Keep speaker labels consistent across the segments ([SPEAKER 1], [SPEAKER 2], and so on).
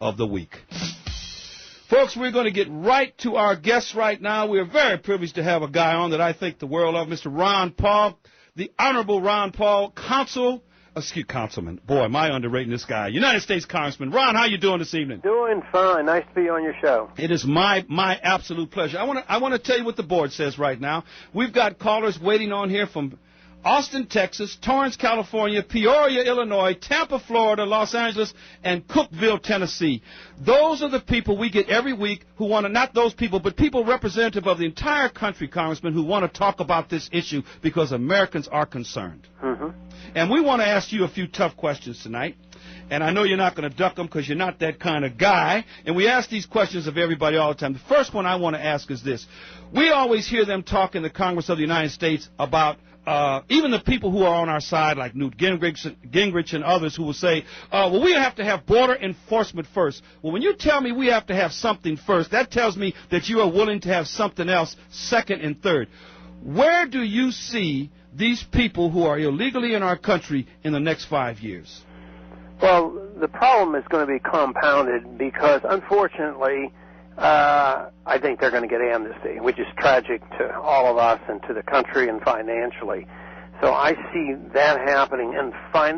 [SPEAKER 1] of the week. Folks, we're going to get right to our guests right now. We're very privileged to have a guy on that I think the world of, Mr. Ron Paul, the Honorable Ron Paul, Councilman. Boy, am I underrating this guy. United States Congressman. Ron, how you doing this evening?
[SPEAKER 2] Doing fine. Nice to be on your show.
[SPEAKER 1] It is my absolute pleasure. I want to tell you what the board says right now. We've got callers waiting on here from Austin, Texas, Torrance, California, Peoria, Illinois, Tampa, Florida, Los Angeles, and Cookeville, Tennessee. Those are the people we get every week who want to, not those people, but people representative of the entire country, Congressman, who want to talk about this issue because Americans are concerned.
[SPEAKER 2] Mm-hmm.
[SPEAKER 1] And we want to ask you a few tough questions tonight. And I know you're not going to duck them because you're not that kind of guy. And we ask these questions of everybody all the time. The first one I want to ask is this. We always hear them talk in the Congress of the United States about even the people who are on our side, like Newt Gingrich and others, who will say, well, we have to have border enforcement first. Well, when you tell me we have to have something first, that tells me that you are willing to have something else second and third. Where do you see these people who are illegally in our country in the next 5 years?
[SPEAKER 2] Well, the problem is going to be compounded because, unfortunately, I think they're going to get amnesty, which is tragic to all of us and to the country and financially. So I see that happening, and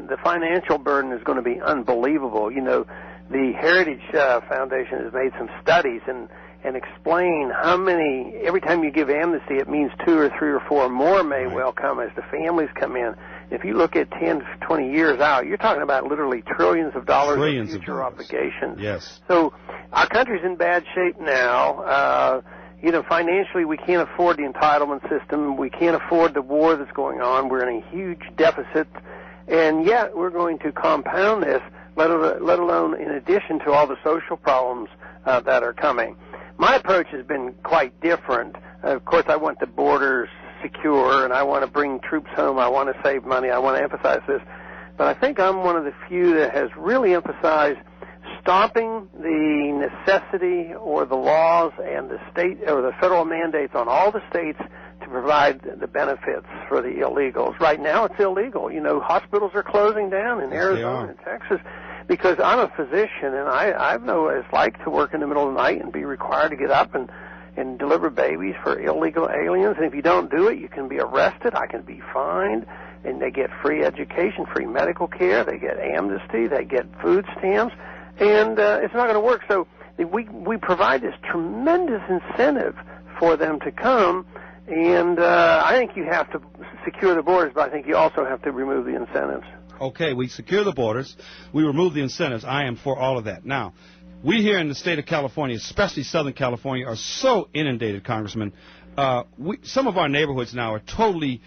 [SPEAKER 2] the financial burden is going to be unbelievable. You know, the Heritage Foundation has made some studies and explain how many, every time you give amnesty, it means 2 or 3 or 4 more may well come as the families come in. If you look at 10, 20 years out, you're talking about literally trillions of dollars of future obligations.
[SPEAKER 1] Yes.
[SPEAKER 2] So our country's in bad shape now. You know, financially, we can't afford the entitlement system. We can't afford the war that's going on. We're in a huge deficit. And yet we're going to compound this, let alone in addition to all the social problems that are coming. My approach has been quite different. Of course, I want the borders secure, and I want to bring troops home. I want to save money. I want to emphasize this. But I think I'm one of the few that has really emphasized stopping the necessity or the laws and the state or the federal mandates on all the states to provide the benefits for the illegals. Right now it's illegal. You know, hospitals are closing down in Arizona and Texas because I'm a physician, and I know what it's like to work in the middle of the night and be required to get up and deliver babies for illegal aliens. And if you don't do it, you can be arrested. I can be fined. And they get free education, free medical care. They get amnesty. They get food stamps. And it's not going to work. So we provide this tremendous incentive for them to come. And I think you have to secure the borders, but I think you also have to remove the incentives.
[SPEAKER 1] Okay, we secure the borders. We remove the incentives. I am for all of that. Now, we here in the state of California, especially Southern California, are so inundated, Congressman. Some of our neighborhoods now are totally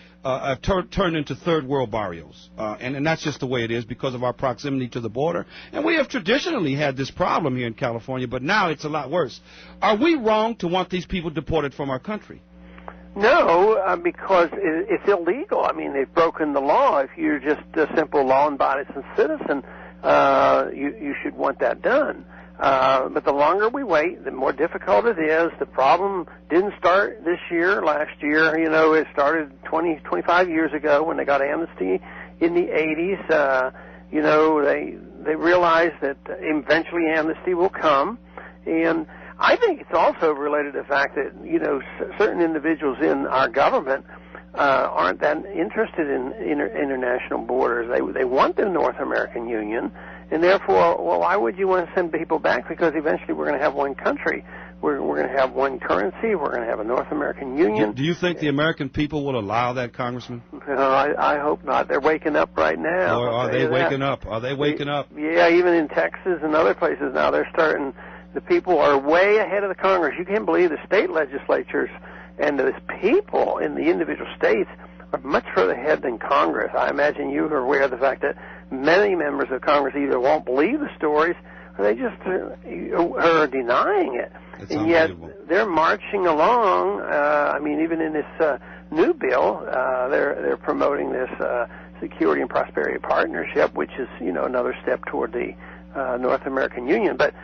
[SPEAKER 1] turned into third world barrios. And that's just the way it is because of our proximity to the border. And we have traditionally had this problem here in California, but now it's a lot worse. Are we wrong to want these people deported from our country?
[SPEAKER 2] No, because it's illegal. I mean, they've broken the law. If you're just a simple law-abiding citizen, you should want that done. But the longer we wait, the more difficult it is. The problem didn't start this year, last year. You know, it started 25 years ago when they got amnesty in the 80s. You know, they realized that eventually amnesty will come. And I think it's also related to the fact that, you know, certain individuals in our government aren't that interested in international borders. They want the North American Union. And therefore, well, why would you want to send people back? Because eventually we're going to have one country. We're going to have one currency. We're going to have a North American Union.
[SPEAKER 1] Do you think the American people will allow that, Congressman?
[SPEAKER 2] No, I hope not. They're waking up right now.
[SPEAKER 1] Or are they waking up? Are they waking up?
[SPEAKER 2] Yeah, even in Texas and other places now, they're starting. The people are way ahead of the Congress. You can't believe the state legislatures and the people in the individual states are much further ahead than Congress. I imagine you are aware of the fact that many members of Congress either won't believe the stories or they just are denying it.
[SPEAKER 1] It's
[SPEAKER 2] and yet they're marching along. I mean, even in this new bill, they're promoting this Security and Prosperity Partnership, which is, you know, another step toward the North American Union. But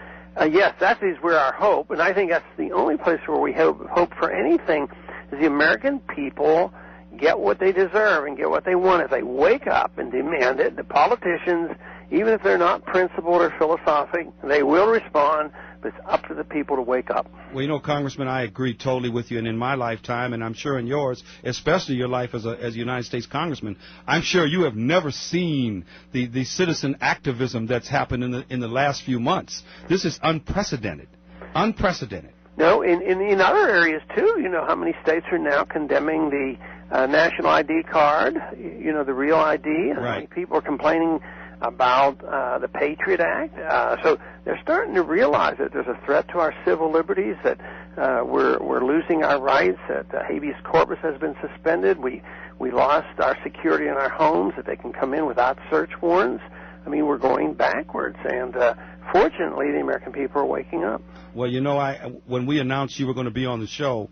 [SPEAKER 2] yes, that is where our hope, and I think that's the only place where we hope for anything, is the American people get what they deserve and get what they want. If they wake up and demand it, the politicians even if they're not principled or philosophic, they will respond, but it's up to the people to wake up.
[SPEAKER 1] Well, you know, Congressman, I agree totally with you. And in my lifetime, and I'm sure in yours, especially your life as a United States Congressman, I'm sure you have never seen the citizen activism that's happened in the last few months. This is unprecedented. Unprecedented.
[SPEAKER 2] No, in other areas, too. You know how many states are now condemning the national ID card, you know, the real ID, and how many people are complaining about the Patriot Act. So they're starting to realize that there's a threat to our civil liberties, that we're losing our rights, that habeas corpus has been suspended. We lost our security in our homes, that they can come in without search warrants. I mean, we're going backwards, and fortunately, the American people are waking up.
[SPEAKER 1] Well, you know, when we announced you were going to be on the show,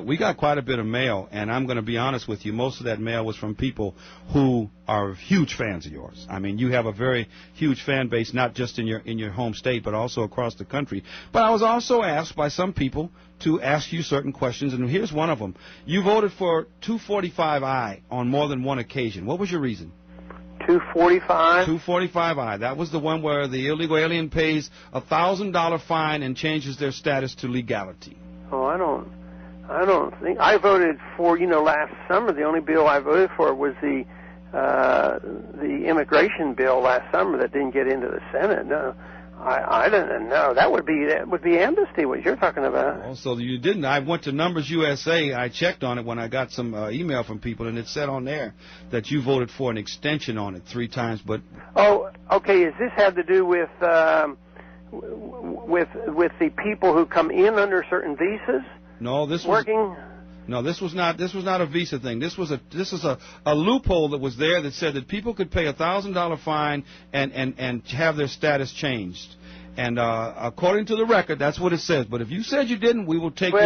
[SPEAKER 1] we got quite a bit of mail, and I'm going to be honest with you, most of that mail was from people who are huge fans of yours. I mean, you have a very huge fan base, not just in your home state, but also across the country. But I was also asked by some people to ask you certain questions, and here's one of them. You voted for 245I on more than one occasion. What was your reason?
[SPEAKER 2] 245?
[SPEAKER 1] 245I. That was the one where the illegal alien pays a $1,000 fine and changes their status to legality.
[SPEAKER 2] Oh, I don't think I voted for. You know, last summer the only bill I voted for was the immigration bill last summer that didn't get into the Senate. No, I don't know. That would be amnesty. What you're talking about?
[SPEAKER 1] Oh, so you didn't. I went to Numbers USA. I checked on it when I got some email from people, and it said on there that you voted for an extension on it 3 times. But
[SPEAKER 2] oh, okay. Does this have to do with the people who come in under certain visas?
[SPEAKER 1] No, this
[SPEAKER 2] working.
[SPEAKER 1] No, this was not a visa thing. This is a loophole that was there that said that people could pay a $1,000 fine and have their status changed. And according to the record, that's what it says. But if you said you didn't, we will take this.